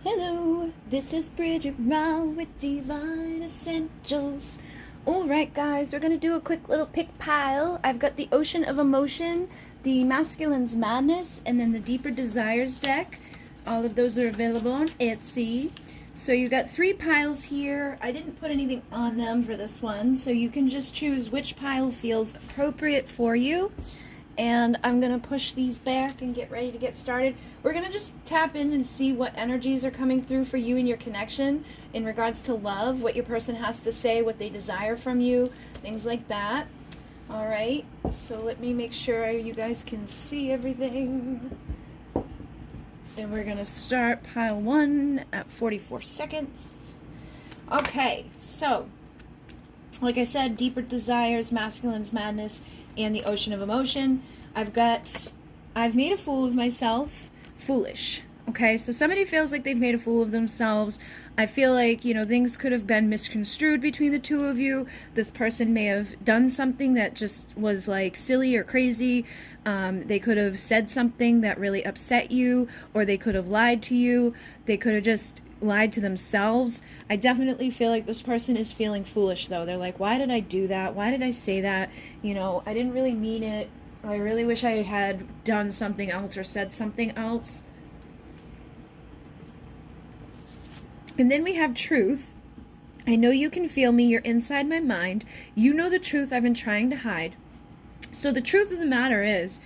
Hello, this is Bridget Rau with Divine Essentials. Alright guys, we're going to do a quick little pick pile. I've got the Ocean of Emotion, the Masculine's Madness, and then the Deeper Desires deck. All of those are available on Etsy. So you got 3 piles here. I didn't put anything on them for this one, so you can just choose which pile feels appropriate for you. And I'm going to push these back and get ready to get started. We're going to just tap in and see what energies are coming through for you and your connection in regards to love, what your person has to say, what they desire from you, things like that. All right, so let me make sure you guys can see everything. And we're going to start pile 1 at 44 seconds. Okay, so like I said, Deeper Desires, Masculine's Madness, and the Ocean of Emotion. I've made a fool of myself. Foolish. Okay, so somebody feels like they've made a fool of themselves. I feel like, things could have been misconstrued between the two of you. This person may have done something that just was like silly or crazy. They could have said something that really upset you, or they could have lied to you. They could have just lied to themselves. I definitely feel like this person is feeling foolish though. They're like, why did I do that? Why did I say that? I didn't really mean it. I really wish I had done something else or said something else. And then we have truth. I know you can feel me. You're inside my mind. You know the truth I've been trying to hide. So the truth of the matter is,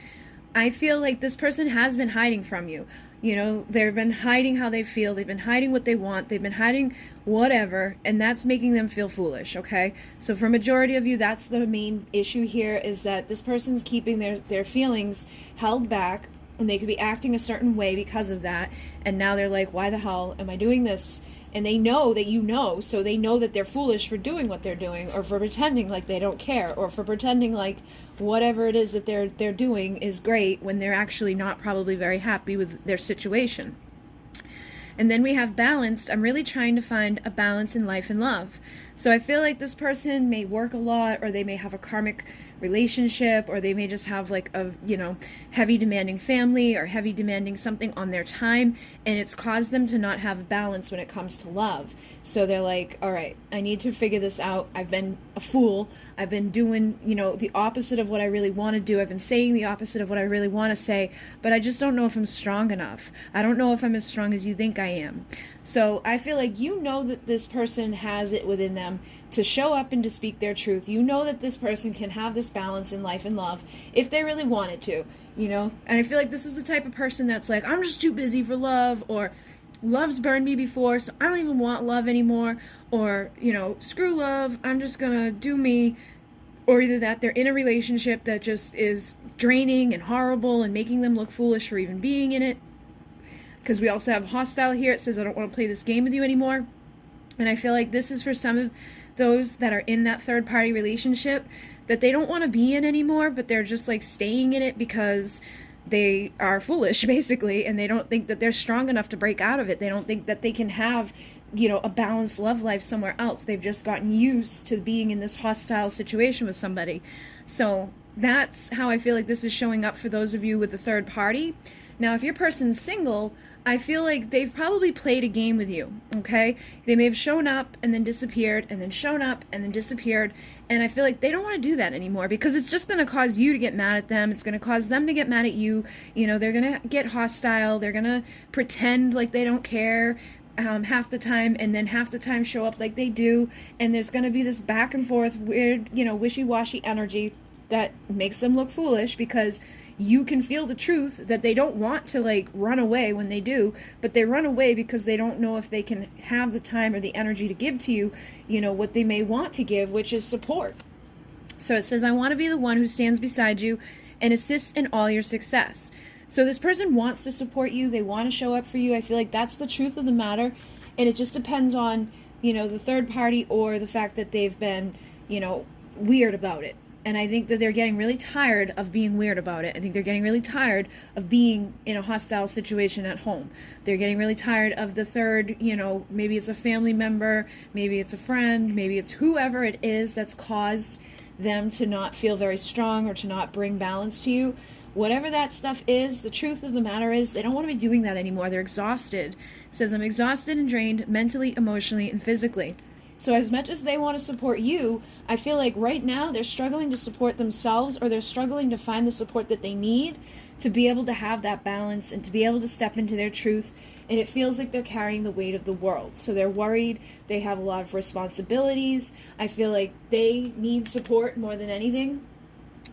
I feel like this person has been hiding from you. They've been hiding how they feel. They've been hiding what they want. They've been hiding whatever, and that's making them feel foolish, okay? So for majority of you, that's the main issue here, is that this person's keeping their feelings held back, and they could be acting a certain way because of that, and now they're like, why the hell am I doing this? And they know that so they know that they're foolish for doing what they're doing, or for pretending like they don't care, or for pretending like whatever it is that they're doing is great when they're actually not probably very happy with their situation. And then we have balanced. I'm really trying to find a balance in life and love. So I feel like this person may work a lot, or they may have a karmic relationship, or they may just have like a, heavy demanding family, or heavy demanding something on their time, and it's caused them to not have balance when it comes to love. So they're like, all right, I need to figure this out. I've been a fool. I've been doing, the opposite of what I really want to do. I've been saying the opposite of what I really want to say, but I just don't know if I'm strong enough. I don't know if I'm as strong as you think I am. So I feel like that this person has it within them to show up and to speak their truth. That this person can have this balance in life and love if they really wanted to, And I feel like this is the type of person that's like, I'm just too busy for love, or love's burned me before, so I don't even want love anymore, or, screw love, I'm just gonna do me. Or either that they're in a relationship that just is draining and horrible and making them look foolish for even being in it. Because we also have hostile here. It says, I don't want to play this game with you anymore. And I feel like this is for some of those that are in that third-party relationship that they don't want to be in anymore, but they're just like staying in it because they are foolish, basically, and they don't think that they're strong enough to break out of it. They don't think that they can have, a balanced love life somewhere else. They've just gotten used to being in this hostile situation with somebody. So that's how I feel like this is showing up for those of you with the third party. Now, if your person's single, I feel like they've probably played a game with you, okay? They may have shown up and then disappeared, and then shown up and then disappeared, and I feel like they don't want to do that anymore because it's just going to cause you to get mad at them. It's going to cause them to get mad at you. They're going to get hostile. They're going to pretend like they don't care half the time, and then half the time show up like they do, and there's going to be this back and forth weird, wishy-washy energy that makes them look foolish because you can feel the truth that they don't want to like run away when they do, but they run away because they don't know if they can have the time or the energy to give to you, what they may want to give, which is support. So it says, I want to be the one who stands beside you and assists in all your success. So this person wants to support you. They want to show up for you. I feel like that's the truth of the matter. And it just depends on, the third party or the fact that they've been, weird about it. And I think that they're getting really tired of being weird about it. I think they're getting really tired of being in a hostile situation at home. They're getting really tired of the third, maybe it's a family member, maybe it's a friend, maybe it's whoever it is that's caused them to not feel very strong or to not bring balance to you. whatever that stuff is, the truth of the matter is they don't want to be doing that anymore. They're exhausted. It says, I'm exhausted and drained mentally, emotionally, and physically. So as much as they want to support you, I feel like right now they're struggling to support themselves, or they're struggling to find the support that they need to be able to have that balance and to be able to step into their truth. And it feels like they're carrying the weight of the world. So they're worried. They have a lot of responsibilities. I feel like they need support more than anything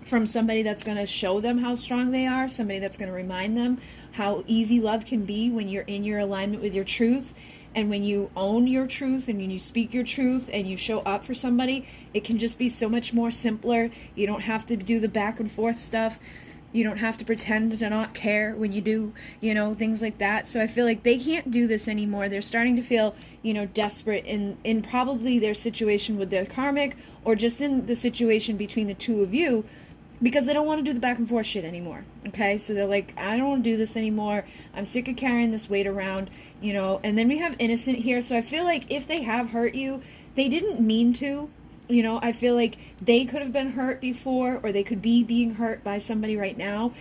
from somebody that's going to show them how strong they are, somebody that's going to remind them how easy love can be when you're in your alignment with your truth. And when you own your truth and when you speak your truth and you show up for somebody, it can just be so much more simpler. You don't have to do the back and forth stuff. You don't have to pretend to not care when you do, things like that. So I feel like they can't do this anymore. They're starting to feel, desperate in probably their situation with their karmic, or just in the situation between the two of you, because they don't want to do the back and forth shit anymore. Okay, so they're like, I don't want to do this anymore. I'm sick of carrying this weight around, And then we have innocent here. So I feel like if they have hurt you, they didn't mean to. I feel like they could have been hurt before, or they could be being hurt by somebody right now.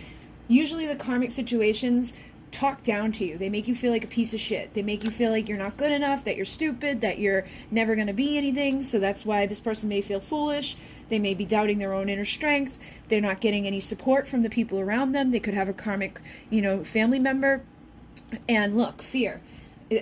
Usually the karmic situations talk down to you. They make you feel like a piece of shit. They make you feel like you're not good enough, that you're stupid, that you're never going to be anything. So that's why this person may feel foolish. They may be doubting their own inner strength. They're not getting any support from the people around them. They could have a karmic, family member. And look, fear.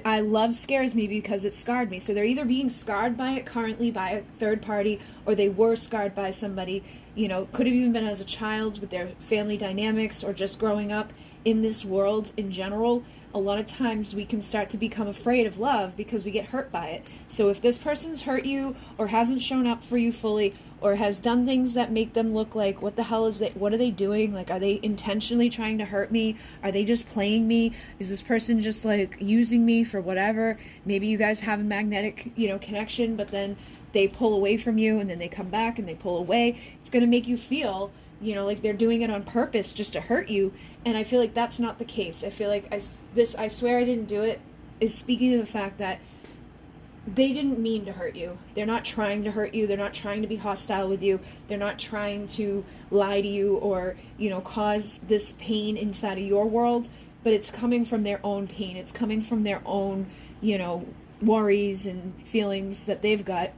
I love scares me because it scarred me. So they're either being scarred by it currently by a third party, or they were scarred by somebody, could have even been as a child with their family dynamics, or just growing up in this world in general. A lot of times we can start to become afraid of love because we get hurt by it. So if this person's hurt you, or hasn't shown up for you fully, or has done things that make them look like, what the hell is that? What are they doing? Like, are they intentionally trying to hurt me? Are they just playing me? Is this person just like using me for whatever? Maybe you guys have a magnetic, connection, but then they pull away from you, and then they come back and they pull away. It's going to make you feel, like they're doing it on purpose just to hurt you. And I feel like that's not the case. I feel like I swear I didn't do it, is speaking to the fact that they didn't mean to hurt you. They're not trying to hurt you. They're not trying to be hostile with you. They're not trying to lie to you or, cause this pain inside of your world. But it's coming from their own pain. It's coming from their own, worries and feelings that they've got.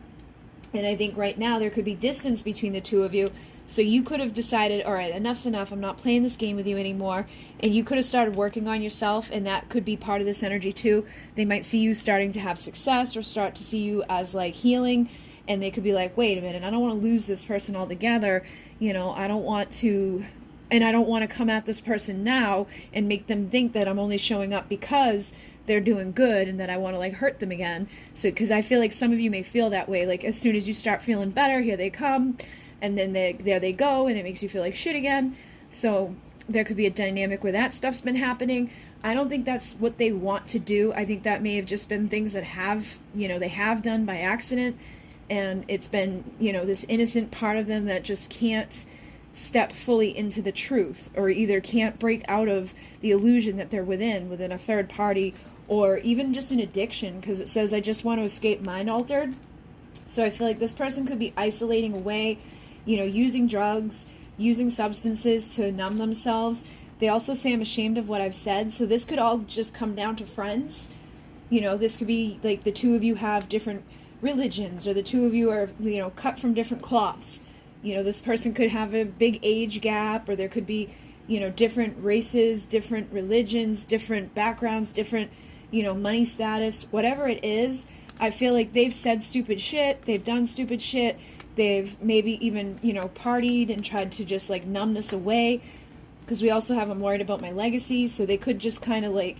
And I think right now there could be distance between the two of you. So you could have decided, all right, enough's enough. I'm not playing this game with you anymore. And you could have started working on yourself, and that could be part of this energy too. They might see you starting to have success, or start to see you as like healing, and they could be like, wait a minute, I don't want to lose this person altogether. I don't want to, and I don't want to come at this person now and make them think that I'm only showing up because they're doing good and that I want to like hurt them again. So, because I feel like some of you may feel that way. Like as soon as you start feeling better, here they come. And then there they go, and it makes you feel like shit again. So there could be a dynamic where that stuff's been happening. I don't think that's what they want to do. I think that may have just been things that they have done by accident. And it's been, this innocent part of them that just can't step fully into the truth, or either can't break out of the illusion that they're within a third party, or even just an addiction, because it says, I just want to escape mind altered. So I feel like this person could be isolating away, using drugs, using substances to numb themselves. They also say, I'm ashamed of what I've said. So this could all just come down to friends. This could be like the two of you have different religions, or the two of you are, cut from different cloths. This person could have a big age gap, or there could be, different races, different religions, different backgrounds, different, money status, whatever it is. I feel like they've said stupid shit, they've done stupid shit, they've maybe even, partied and tried to just like numb this away, because we also have, I'm worried about my legacy. So they could just kind of like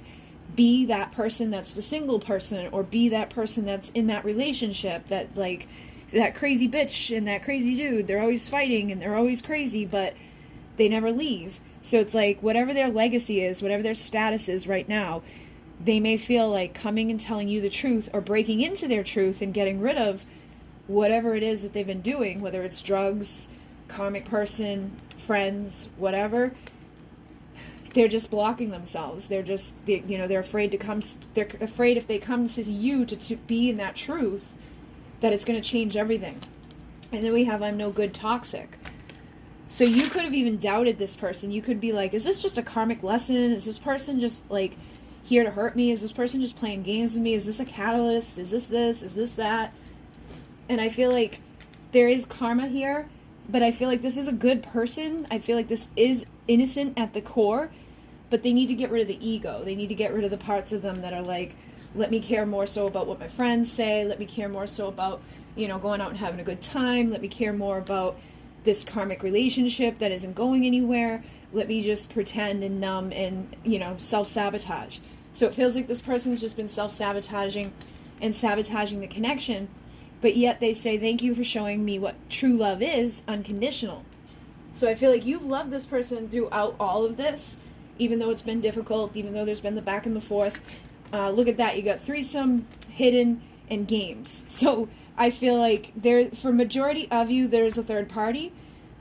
be that person that's the single person, or be that person that's in that relationship, that like that crazy bitch and that crazy dude, they're always fighting and they're always crazy, but they never leave. So it's like whatever their legacy is, whatever their status is right now, they may feel like coming and telling you the truth, or breaking into their truth and getting rid of whatever it is that they've been doing, whether it's drugs, karmic person, friends, whatever. They're just blocking themselves. They're just, they're afraid to come, they're afraid if they come to you to be in that truth, that it's going to change everything. And then we have, I'm no good, toxic. So you could have even doubted this person. You could be like, is this just a karmic lesson? Is this person just like here to hurt me? Is this person just playing games with me? Is this a catalyst? Is this? Is this that? And I feel like there is karma here, but I feel like this is a good person. I feel like this is innocent at the core, but they need to get rid of the ego. They need to get rid of the parts of them that are like, let me care more so about what my friends say. Let me care more so about, going out and having a good time. Let me care more about this karmic relationship that isn't going anywhere. Let me just pretend and numb and, self-sabotage. So it feels like this person's just been self-sabotaging and sabotaging the connection, but yet they say, thank you for showing me what true love is, unconditional. So I feel like you've loved this person throughout all of this, even though it's been difficult, even though there's been the back and the forth. Look at that. You got threesome, hidden, and games. So I feel like for majority of you, there's a third party.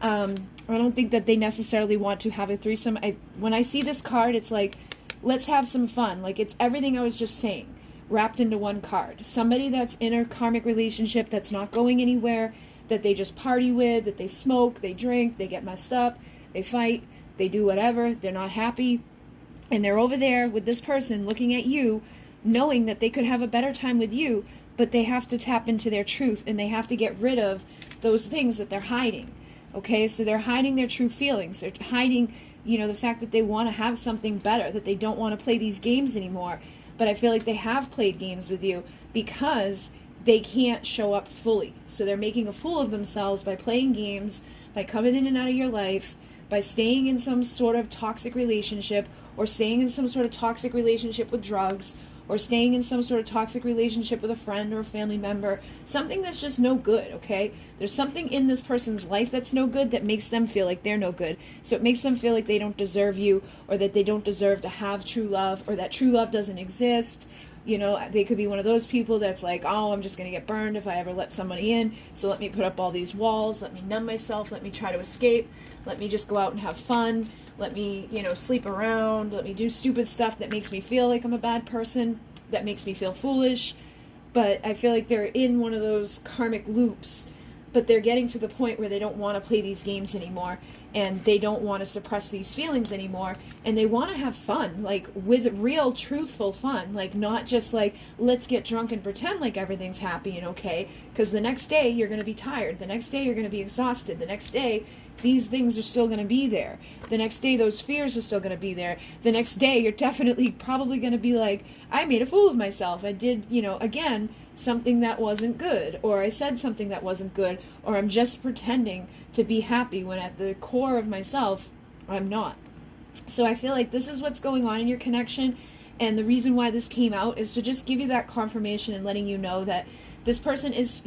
I don't think that they necessarily want to have a threesome. When I see this card, it's like, let's have some fun. Like, it's everything I was just saying, wrapped into one card. Somebody that's in a karmic relationship that's not going anywhere, that they just party with, that they smoke, they drink, they get messed up, they fight, they do whatever, they're not happy, and they're over there with this person looking at you, knowing that they could have a better time with you, but they have to tap into their truth, and they have to get rid of those things that they're hiding. Okay, so they're hiding their true feelings. They're hiding, the fact that they want to have something better, that they don't want to play these games anymore. But I feel like they have played games with you because they can't show up fully. So they're making a fool of themselves by playing games, by coming in and out of your life, by staying in some sort of toxic relationship, or staying in some sort of toxic relationship with drugs, or staying in some sort of toxic relationship with a friend or a family member, something that's just no good, okay? There's something in this person's life that's no good that makes them feel like they're no good. So it makes them feel like they don't deserve you, or that they don't deserve to have true love, or that true love doesn't exist. They could be one of those people that's like, oh, I'm just going to get burned if I ever let somebody in, so let me put up all these walls, let me numb myself, let me try to escape, let me just go out and have fun, let me, sleep around, let me do stupid stuff that makes me feel like I'm a bad person, that makes me feel foolish. But I feel like they're in one of those karmic loops, but they're getting to the point where they don't want to play these games anymore, and they don't want to suppress these feelings anymore, and they want to have fun, like with real truthful fun, like not just like, let's get drunk and pretend like everything's happy and okay, because the next day you're going to be tired, the next day you're going to be exhausted, the next day these things are still going to be there, the next day those fears are still going to be there, the next day you're definitely probably going to be like, I made a fool of myself, I did, again, something that wasn't good, or I said something that wasn't good, or I'm just pretending to be happy when at the core of myself, I'm not. So I feel like this is what's going on in your connection, and the reason why this came out is to just give you that confirmation and letting you know that this person is,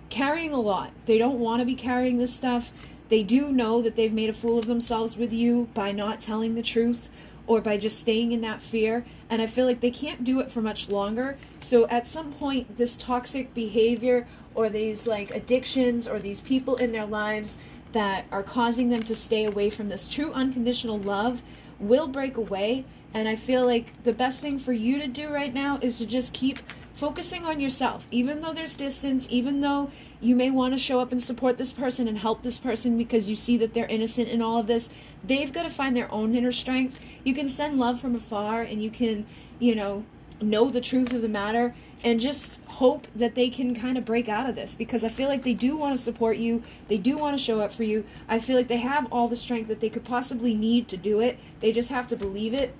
carrying a lot. They don't want to be carrying this stuff. They do know that they've made a fool of themselves with you by not telling the truth, or by just staying in that fear, and I feel like they can't do it for much longer. So at some point, this toxic behavior, or these like addictions, or these people in their lives that are causing them to stay away from this true unconditional love will break away. And I feel like the best thing for you to do right now is to just keep focusing on yourself, even though there's distance, even though you may want to show up and support this person and help this person because you see that they're innocent in all of this. They've got to find their own inner strength. You can send love from afar, and you can, know the truth of the matter, and just hope that they can kind of break out of this, because I feel like they do want to support you. They do want to show up for you. I feel like they have all the strength that they could possibly need to do it. They just have to believe it,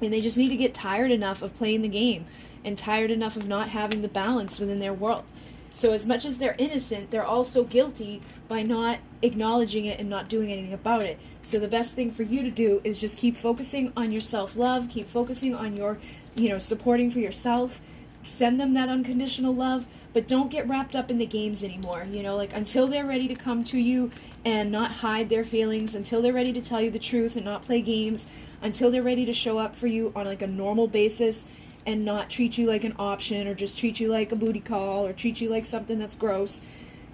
and they just need to get tired enough of playing the game, and tired enough of not having the balance within their world. So as much as they're innocent, they're also guilty by not acknowledging it and not doing anything about it. So the best thing for you to do is just keep focusing on your self-love, keep focusing on your, supporting for yourself, send them that unconditional love, but don't get wrapped up in the games anymore, until they're ready to come to you and not hide their feelings, until they're ready to tell you the truth and not play games, until they're ready to show up for you on like a normal basis, and not treat you like an option, or just treat you like a booty call, or treat you like something that's gross,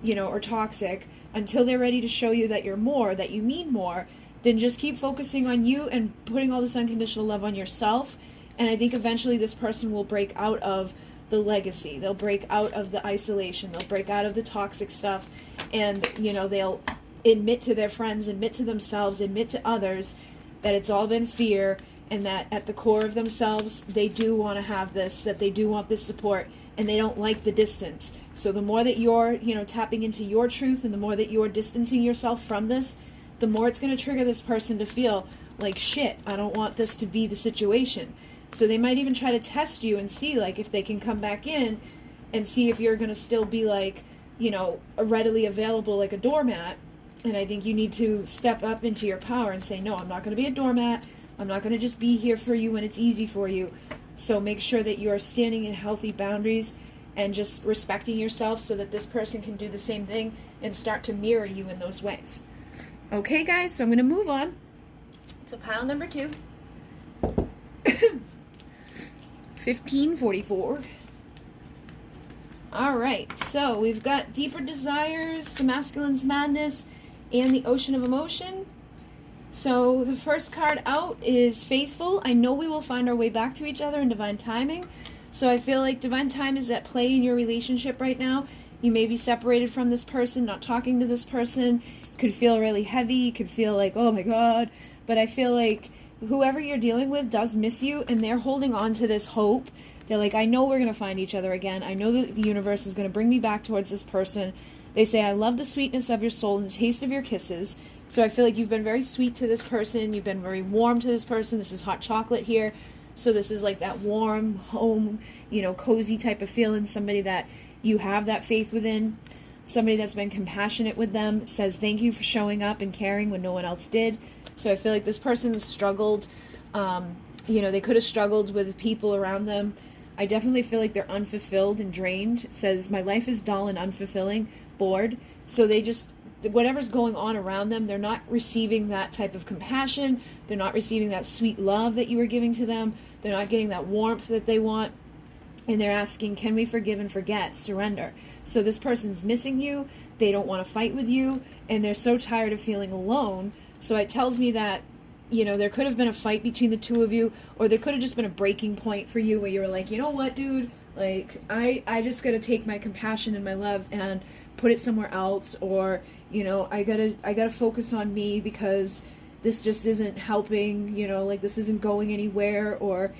or toxic, until they're ready to show you that you're more, that you mean more, then just keep focusing on you and putting all this unconditional love on yourself. And I think eventually this person will break out of the legacy. They'll break out of the isolation. They'll break out of the toxic stuff, and, they'll admit to their friends, admit to themselves, admit to others that it's all been fear, and that at the core of themselves, they do want to have this, that they do want this support, and they don't like the distance. So the more that you're, tapping into your truth, and the more that you're distancing yourself from this, the more it's going to trigger this person to feel like, shit, I don't want this to be the situation. So they might even try to test you and see, like, if they can come back in and see if you're going to still be, like, readily available like a doormat. And I think you need to step up into your power and say, no, I'm not going to be a doormat. I'm not going to just be here for you when it's easy for you. So make sure that you're standing in healthy boundaries and just respecting yourself so that this person can do the same thing and start to mirror you in those ways. Okay, guys, so I'm going to move on to pile number 2. 1544. All right, so we've got deeper desires, the masculine's madness, and the ocean of emotion. So the first card out is faithful. I know we will find our way back to each other in divine timing. So I feel like divine time is at play in your relationship right now. You may be separated from this person, not talking to this person. It could feel really heavy. You could feel like, oh my God. But I feel like whoever you're dealing with does miss you, and they're holding on to this hope. They're like, I know we're going to find each other again. I know that the universe is going to bring me back towards this person. They say, I love the sweetness of your soul and the taste of your kisses. So I feel like you've been very sweet to this person. You've been very warm to this person. This is hot chocolate here. So this is like that warm, home, cozy type of feeling. Somebody that you have that faith within. Somebody that's been compassionate with them. Says thank you for showing up and caring when no one else did. So I feel like this person struggled. They could have struggled with people around them. I definitely feel like they're unfulfilled and drained. It says, my life is dull and unfulfilling, bored. So they just, whatever's going on around them, they're not receiving that type of compassion. They're not receiving that sweet love that you were giving to them. They're not getting that warmth that they want. And they're asking, can we forgive and forget? Surrender. So this person's missing you. They don't want to fight with you. And they're so tired of feeling alone. So it tells me that, there could have been a fight between the two of you, or there could have just been a breaking point for you where you were like, you know what, dude? Like, I just got to take my compassion and my love and put it somewhere else, or, I gotta focus on me because this just isn't helping, like this isn't going anywhere, or,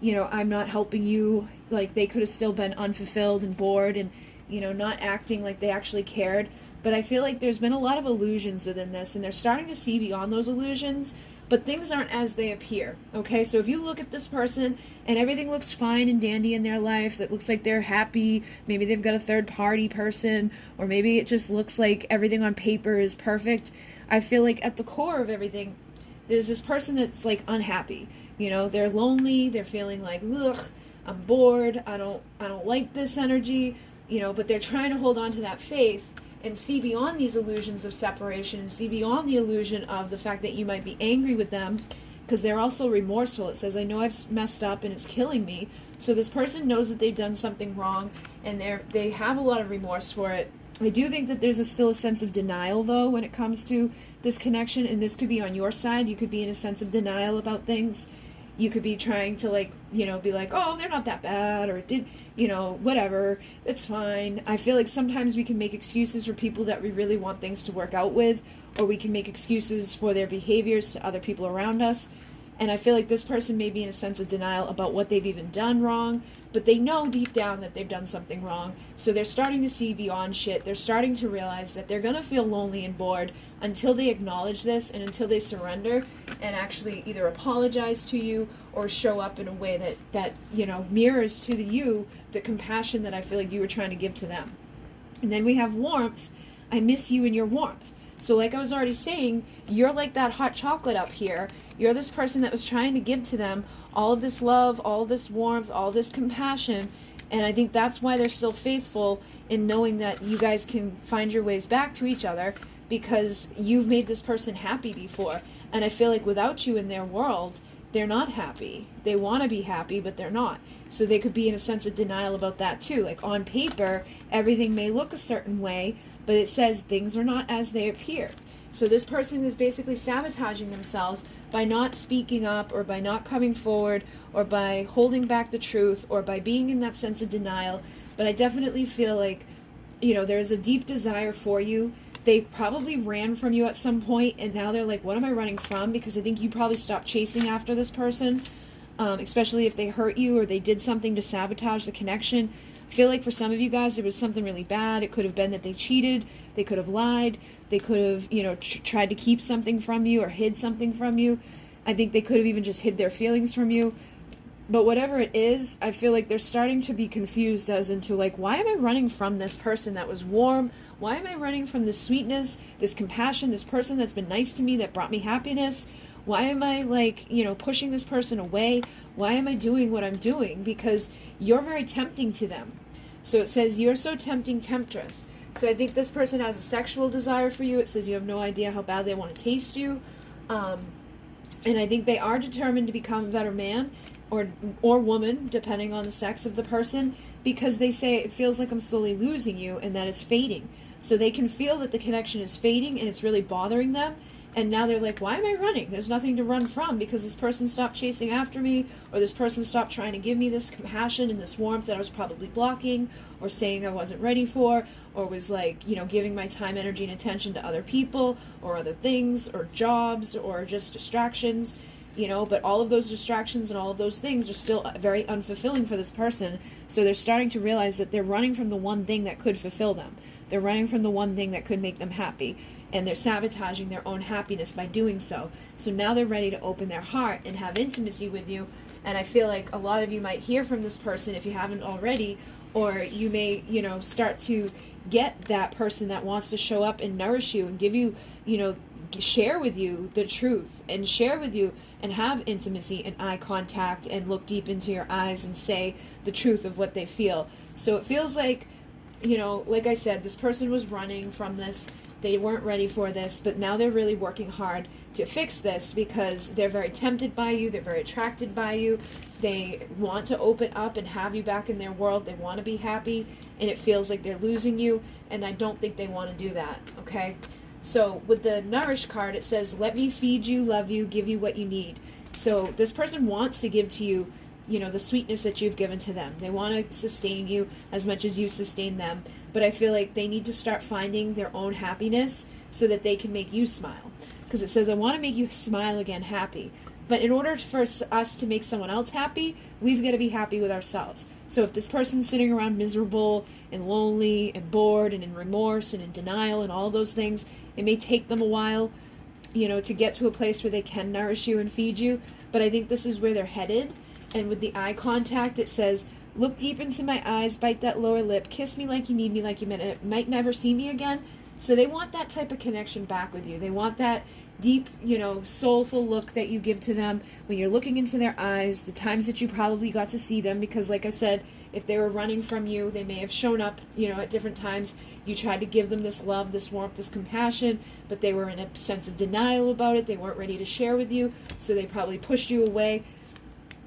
I'm not helping you. Like, they could have still been unfulfilled and bored and, not acting like they actually cared. But I feel like there's been a lot of illusions within this, and they're starting to see beyond those illusions, but things aren't as they appear, okay? So if you look at this person and everything looks fine and dandy in their life, it looks like they're happy, maybe they've got a third-party person, or maybe it just looks like everything on paper is perfect, I feel like at the core of everything, there's this person that's, like, unhappy. They're lonely, they're feeling like, ugh, I'm bored, I don't like this energy, but they're trying to hold on to that faith and see beyond these illusions of separation and see beyond the illusion of the fact that you might be angry with them, because they're also remorseful. It says, I know I've messed up and it's killing me. So this person knows that they've done something wrong, and they have a lot of remorse for it. I do think that there's still a sense of denial, though, when it comes to this connection, and this could be on your side. You could be in a sense of denial about things. You could be trying to, like, be like, oh, they're not that bad, or it did, whatever, it's fine. I feel like sometimes we can make excuses for people that we really want things to work out with, or we can make excuses for their behaviors to other people around us. And I feel like this person may be in a sense of denial about what they've even done wrong, but they know deep down that they've done something wrong. So they're starting to see beyond shit. They're starting to realize that they're going to feel lonely and bored until they acknowledge this and until they surrender and actually either apologize to you or show up in a way that mirrors to you the compassion that I feel like you were trying to give to them. And then we have warmth. I miss you and your warmth. So like I was already saying, you're like that hot chocolate up here. You're this person that was trying to give to them all of this love, all of this warmth, all this compassion. And I think that's why they're still faithful in knowing that you guys can find your ways back to each other, because you've made this person happy before. And I feel like without you in their world, they're not happy. They want to be happy, but they're not. So they could be in a sense of denial about that too. Like on paper, everything may look a certain way, but it says things are not as they appear. So this person is basically sabotaging themselves by not speaking up, or by not coming forward, or by holding back the truth, or by being in that sense of denial. But I definitely feel like, there's a deep desire for you they probably ran from you at some point, and now they're like, what am I running from? Because I think you probably stopped chasing after this person, especially if they hurt you or they did something to sabotage the connection. I feel like for some of you guys, there was something really bad. It could have been that they cheated, they could have lied, they could have, you know, tried to keep something from you or hid something from you. I think they could have even just hid their feelings from you. But whatever it is, I feel like they're starting to be confused as into, like, why am I running from this person that was warm? Why am I running from this sweetness, this compassion, this person that's been nice to me, that brought me happiness? Why am I, like, you know, pushing this person away? Why am I doing what I'm doing? Because you're very tempting to them. So it says, you're so tempting, temptress. So I think this person has a sexual desire for you. It says you have no idea how bad they want to taste you. And I think they are determined to become a better man or woman, depending on the sex of the person, because they say it feels like I'm slowly losing you and that it's fading. So they can feel that the connection is fading and it's really bothering them. And now they're like, why am I running? There's nothing to run from because this person stopped chasing after me, or this person stopped trying to give me this compassion and this warmth that I was probably blocking or saying I wasn't ready for, or was like, you know, giving my time, energy, and attention to other people or other things or jobs or just distractions, you know. But all of those distractions and all of those things are still very unfulfilling for this person. So they're starting to realize that they're running from the one thing that could fulfill them. They're running from the one thing that could make them happy. And they're sabotaging their own happiness by doing so. So now they're ready to open their heart and have intimacy with you. And I feel like a lot of you might hear from this person if you haven't already, or you may, you know, start to get that person that wants to show up and nourish you and give you, you know, share with you the truth and share with you and have intimacy and eye contact and look deep into your eyes and say the truth of what they feel. So it feels like, you know, like I said, this person was running from this. They weren't ready for this, but now they're really working hard to fix this because they're very tempted by you. They're very attracted by you. They want to open up and have you back in their world. They want to be happy, and it feels like they're losing you, and I don't think they want to do that, okay? So with the Nourish card, it says, let me feed you, love you, give you what you need. So this person wants to give to you, you know, the sweetness that you've given to them. They want to sustain you as much as you sustain them. But I feel like they need to start finding their own happiness so that they can make you smile. Because it says, I want to make you smile again, happy. But in order for us to make someone else happy, we've got to be happy with ourselves. So if this person's sitting around miserable and lonely and bored and in remorse and in denial and all those things, it may take them a while, you know, to get to a place where they can nourish you and feed you. But I think this is where they're headed. And with the eye contact, it says, look deep into my eyes, bite that lower lip, kiss me like you need me, like you might never see me again. So they want that type of connection back with you. They want that deep, you know, soulful look that you give to them when you're looking into their eyes, the times that you probably got to see them, because like I said, if they were running from you, they may have shown up, you know, at different times. You tried to give them this love, this warmth, this compassion, but they were in a sense of denial about it. They weren't ready to share with you, so they probably pushed you away.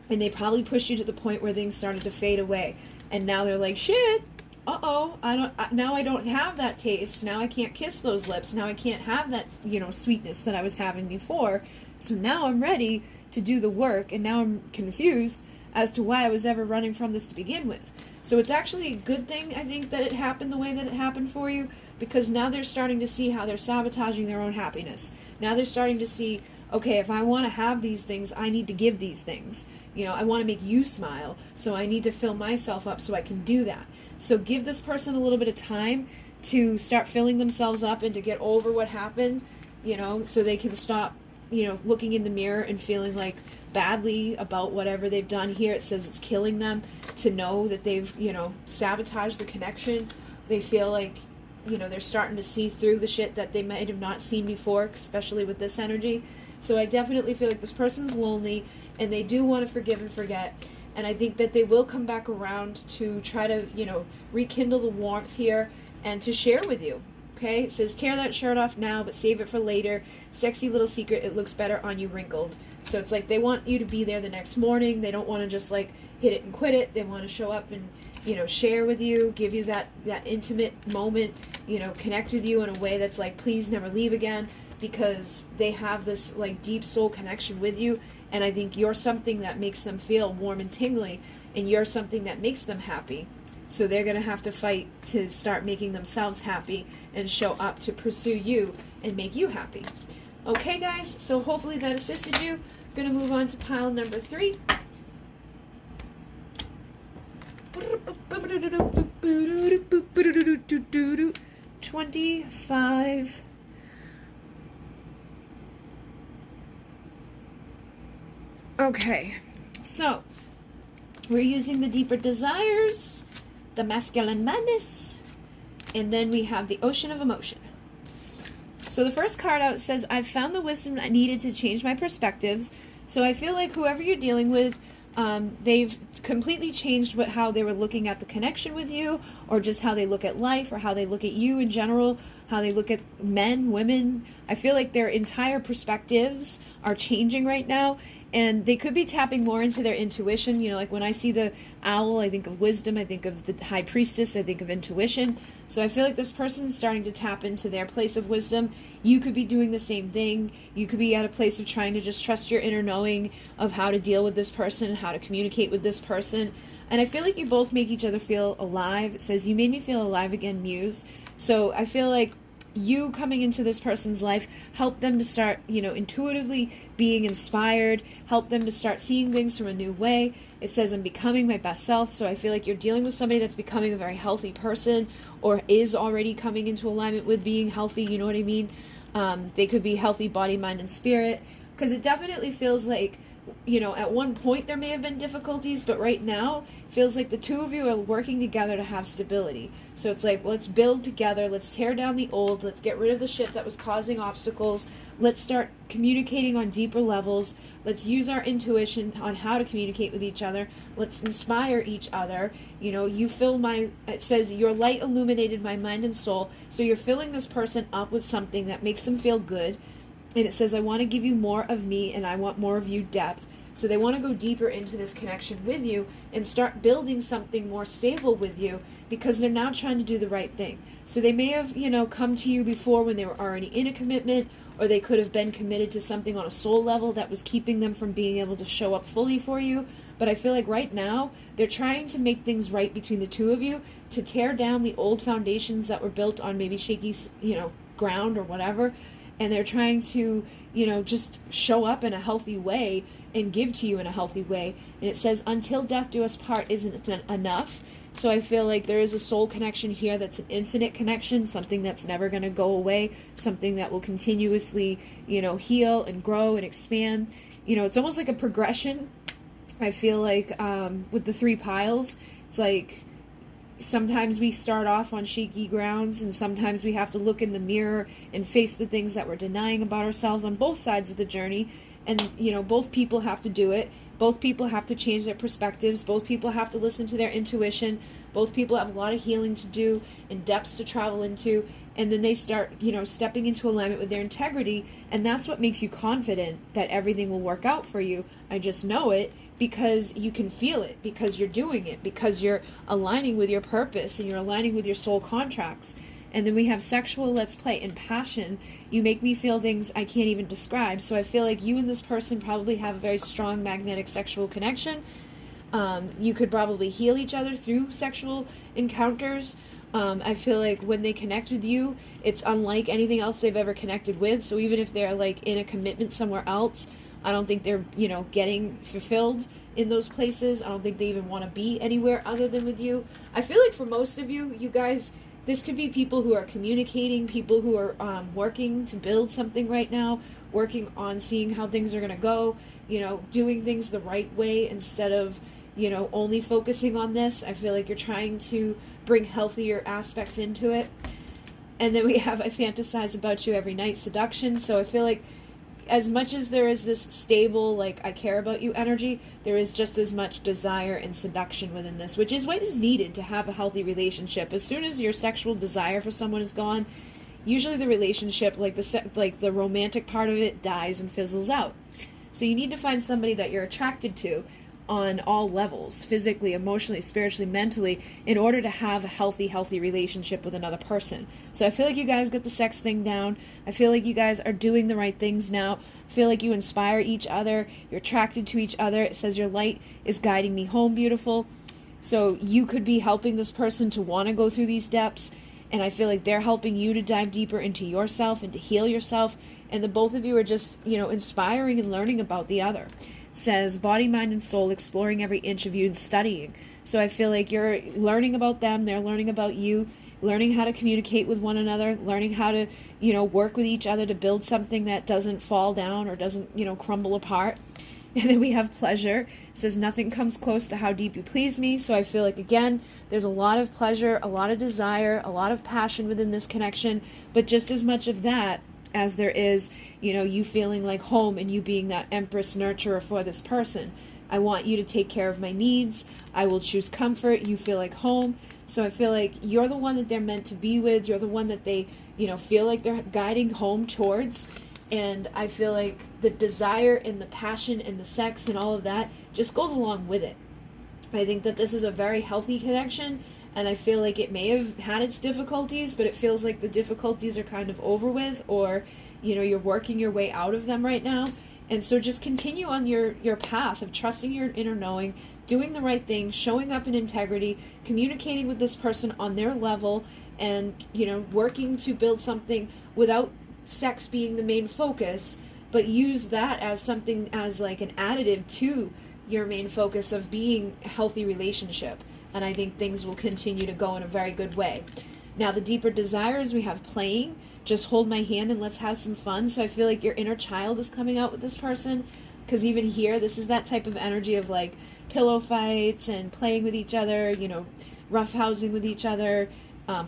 And they probably pushed you to the point where things started to fade away. And now they're like, shit, now I don't have that taste. Now I can't kiss those lips. Now I can't have that, you know, sweetness that I was having before. So now I'm ready to do the work. And now I'm confused as to why I was ever running from this to begin with. So it's actually a good thing, I think, that it happened the way that it happened for you. Because now they're starting to see how they're sabotaging their own happiness. Now they're starting to see, okay, if I want to have these things, I need to give these things. You know, I want to make you smile, so I need to fill myself up so I can do that. So give this person a little bit of time to start filling themselves up and to get over what happened, you know, so they can stop, you know, looking in the mirror and feeling like badly about whatever they've done here. It says it's killing them to know that they've, you know, sabotaged the connection. They feel like, you know, they're starting to see through the shit that they might have not seen before, especially with this energy. So I definitely feel like this person's lonely, and they do want to forgive and forget. And I think that they will come back around to try to, you know, rekindle the warmth here and to share with you. Okay? It says, tear that shirt off now, but save it for later. Sexy little secret, it looks better on you wrinkled. So it's like they want you to be there the next morning. They don't want to just like hit it and quit it. They want to show up and, you know, share with you, give you that intimate moment, you know, connect with you in a way that's like, please never leave again, because they have this like deep soul connection with you. And I think you're something that makes them feel warm and tingly, and you're something that makes them happy. So they're going to have to fight to start making themselves happy and show up to pursue you and make you happy. Okay, guys, so hopefully that assisted you. I'm going to move on to pile number 3. 25. Okay, so we're using the deeper desires, the masculine madness, and then we have the ocean of emotion. So the first card out says, I've found the wisdom I needed to change my perspectives. So I feel like whoever you're dealing with, they've completely changed how they were looking at the connection with you, or just how they look at life, or how they look at you in general, how they look at men, women. I feel like their entire perspectives are changing right now, and they could be tapping more into their intuition. You know, like when I see the owl, I think of wisdom, I think of the high priestess, I think of intuition. So I feel like this person's starting to tap into their place of wisdom. You could be doing the same thing. You could be at a place of trying to just trust your inner knowing of how to deal with this person, how to communicate with this person. And I feel like you both make each other feel alive. It says, you made me feel alive again, Muse. So I feel like you coming into this person's life help them to start, intuitively being inspired, help them to start seeing things from a new way. It says, I'm becoming my best self. So I feel like you're dealing with somebody that's becoming a very healthy person, or is already coming into alignment with being healthy. You know what I mean? They could be healthy body, mind, and spirit, because it definitely feels like, at one point there may have been difficulties, but right now it feels like the two of you are working together to have stability. So it's like, let's build together, let's tear down the old, let's get rid of the shit that was causing obstacles, let's start communicating on deeper levels, let's use our intuition on how to communicate with each other, let's inspire each other. You fill it says, your light illuminated my mind and soul. So you're filling this person up with something that makes them feel good. And it says, I want to give you more of me, and I want more of you depth. So they want to go deeper into this connection with you and start building something more stable with you, because they're now trying to do the right thing. So they may have, come to you before when they were already in a commitment, or they could have been committed to something on a soul level that was keeping them from being able to show up fully for you. But I feel like right now they're trying to make things right between the two of you, to tear down the old foundations that were built on maybe shaky, ground or whatever. And they're trying to, just show up in a healthy way and give to you in a healthy way. And it says, until death do us part isn't enough. So I feel like there is a soul connection here that's an infinite connection, something that's never going to go away, something that will continuously, heal and grow and expand. It's almost like a progression. I feel like with the 3 piles, it's like, sometimes we start off on shaky grounds, and sometimes we have to look in the mirror and face the things that we're denying about ourselves on both sides of the journey. And, both people have to do it. Both people have to change their perspectives. Both people have to listen to their intuition. Both people have a lot of healing to do and depths to travel into. And then they start, stepping into alignment with their integrity. And that's what makes you confident that everything will work out for you. I just know it, because you can feel it, because you're doing it, because you're aligning with your purpose and you're aligning with your soul contracts. And then we have sexual, let's play, and passion. You make me feel things I can't even describe. So I feel like you and this person probably have a very strong magnetic sexual connection. You could probably heal each other through sexual encounters. I feel like when they connect with you, it's unlike anything else they've ever connected with. So even if they're like in a commitment somewhere else, I don't think they're, getting fulfilled in those places. I don't think they even want to be anywhere other than with you. I feel like for most of you, you guys, this could be people who are communicating, people who are working to build something right now, working on seeing how things are going to go, doing things the right way instead of, only focusing on this. I feel like you're trying to bring healthier aspects into it. And then we have, I fantasize about you every night, seduction. So I feel like as much as there is this stable, like, I care about you energy, there is just as much desire and seduction within this, which is what is needed to have a healthy relationship. As soon as your sexual desire for someone is gone, usually the relationship, like the romantic part of it, dies and fizzles out. So you need to find somebody that you're attracted to on all levels, physically, emotionally, spiritually, mentally, in order to have a healthy relationship with another person. So I feel like you guys get the sex thing down. I feel like you guys are doing the right things now. I feel like you inspire each other. You're attracted to each other. It says your light is guiding me home, beautiful. So you could be helping this person to want to go through these depths, and I feel like they're helping you to dive deeper into yourself and to heal yourself, and the both of you are just, inspiring and learning about the other. It says body, mind, and soul, exploring every inch of you and studying. So I feel like you're learning about them, they're learning about you, learning how to communicate with one another, learning how to, work with each other to build something that doesn't fall down or doesn't, crumble apart. And then we have pleasure. It says nothing comes close to how deep you please me. So I feel like, again, there's a lot of pleasure, a lot of desire, a lot of passion within this connection, but just as much of that as there is, you feeling like home and you being that empress nurturer for this person. I want you to take care of my needs. I will choose comfort. You feel like home. So I feel like you're the one that they're meant to be with. You're the one that they, feel like they're guiding home towards. And I feel like the desire and the passion and the sex and all of that just goes along with it. I think that this is a very healthy connection, and I feel like it may have had its difficulties, but it feels like the difficulties are kind of over with, or, you're working your way out of them right now. And so just continue on your path of trusting your inner knowing, doing the right thing, showing up in integrity, communicating with this person on their level, and, working to build something without sex being the main focus, but use that as something, as like an additive to your main focus of being a healthy relationship. And I think things will continue to go in a very good way. Now, the deeper desires, we have playing. Just hold my hand and let's have some fun. So I feel like your inner child is coming out with this person, because even here, this is that type of energy of like pillow fights and playing with each other, roughhousing with each other,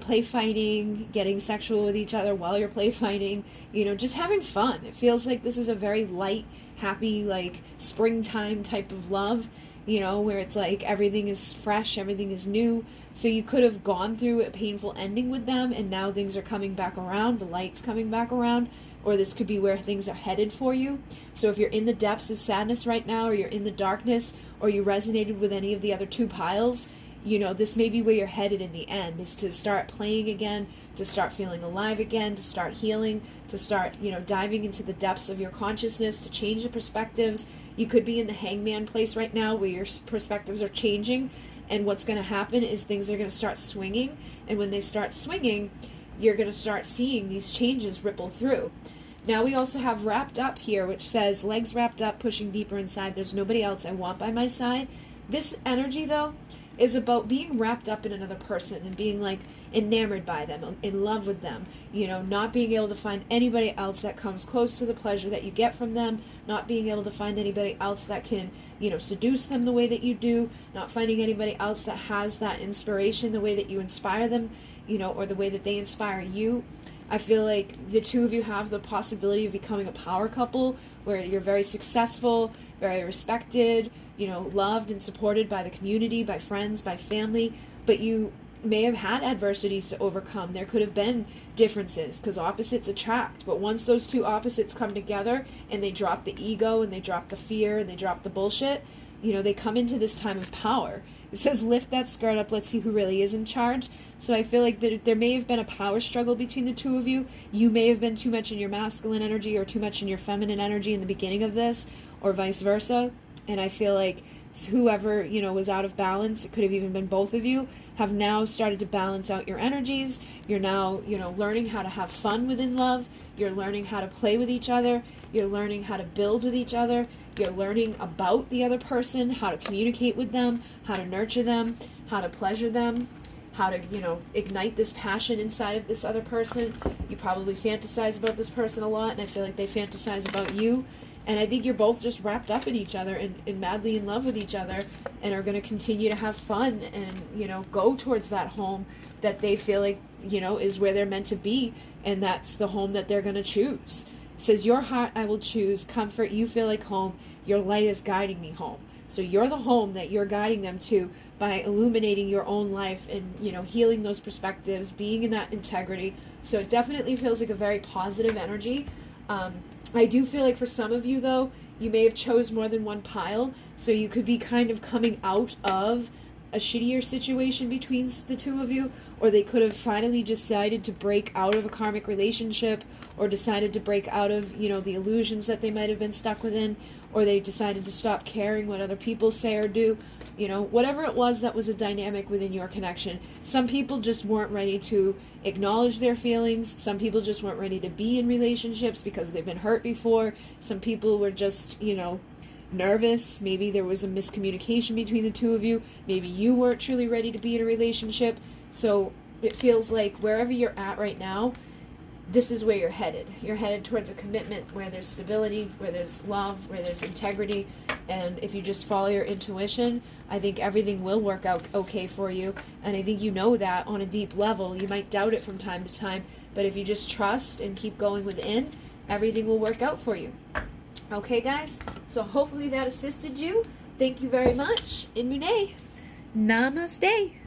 play fighting, getting sexual with each other while you're play fighting, just having fun. It feels like this is a very light, happy, like springtime type of love, where it's like everything is fresh, everything is new. So you could have gone through a painful ending with them, and now things are coming back around, the light's coming back around, or this could be where things are headed for you. So if you're in the depths of sadness right now, or you're in the darkness, or you resonated with any of the other two piles, this may be where you're headed in the end, is to start playing again, to start feeling alive again, to start healing, to start, diving into the depths of your consciousness, to change the perspectives. You could be in the hangman place right now where your perspectives are changing, and what's going to happen is things are going to start swinging, and when they start swinging, you're going to start seeing these changes ripple through. Now we also have wrapped up here, which says legs wrapped up, pushing deeper inside. There's nobody else I want by my side. This energy, though, is about being wrapped up in another person and being like enamored by them, in love with them, not being able to find anybody else that comes close to the pleasure that you get from them, not being able to find anybody else that can, seduce them the way that you do, not finding anybody else that has that inspiration the way that you inspire them, or the way that they inspire you. I feel like the two of you have the possibility of becoming a power couple where you're very successful, very respected, loved and supported by the community, by friends, by family, but you may have had adversities to overcome. There could have been differences, because opposites attract, but once those two opposites come together and they drop the ego and they drop the fear and they drop the bullshit, they come into this time of power. It says lift that skirt up, let's see who really is in charge. So I feel like there may have been a power struggle between the two of you. You may have been too much in your masculine energy or too much in your feminine energy in the beginning of this, or vice versa. And I feel like whoever, was out of balance, it could have even been both of you, have now started to balance out your energies. You're now, learning how to have fun within love. You're learning how to play with each other. You're learning how to build with each other. You're learning about the other person, how to communicate with them, how to nurture them, how to pleasure them, how to, ignite this passion inside of this other person. You probably fantasize about this person a lot, and I feel like they fantasize about you. And I think you're both just wrapped up in each other and madly in love with each other, and are going to continue to have fun and, go towards that home that they feel like, is where they're meant to be. And that's the home that they're going to choose. It says, your heart I will choose, comfort, you feel like home, your light is guiding me home. So you're the home that you're guiding them to by illuminating your own life and, healing those perspectives, being in that integrity. So it definitely feels like a very positive energy. I do feel like for some of you, though, you may have chose more than one pile, so you could be kind of coming out of a shittier situation between the two of you, or they could have finally decided to break out of a karmic relationship, or decided to break out of, the illusions that they might have been stuck within, or they decided to stop caring what other people say or do. You know, whatever it was that was a dynamic within your connection. Some people just weren't ready to acknowledge their feelings. Some people just weren't ready to be in relationships because they've been hurt before. Some people were just, you know, nervous. Maybe there was a miscommunication between the two of you. Maybe you weren't truly ready to be in a relationship. So it feels like wherever you're at right now, this is where you're headed. You're headed towards a commitment where there's stability, where there's love, where there's integrity. And if you just follow your intuition, I think everything will work out okay for you. And I think you know that on a deep level. You might doubt it from time to time, but if you just trust and keep going within, everything will work out for you. Okay, guys? So hopefully that assisted you. Thank you very much. In Mune. Namaste.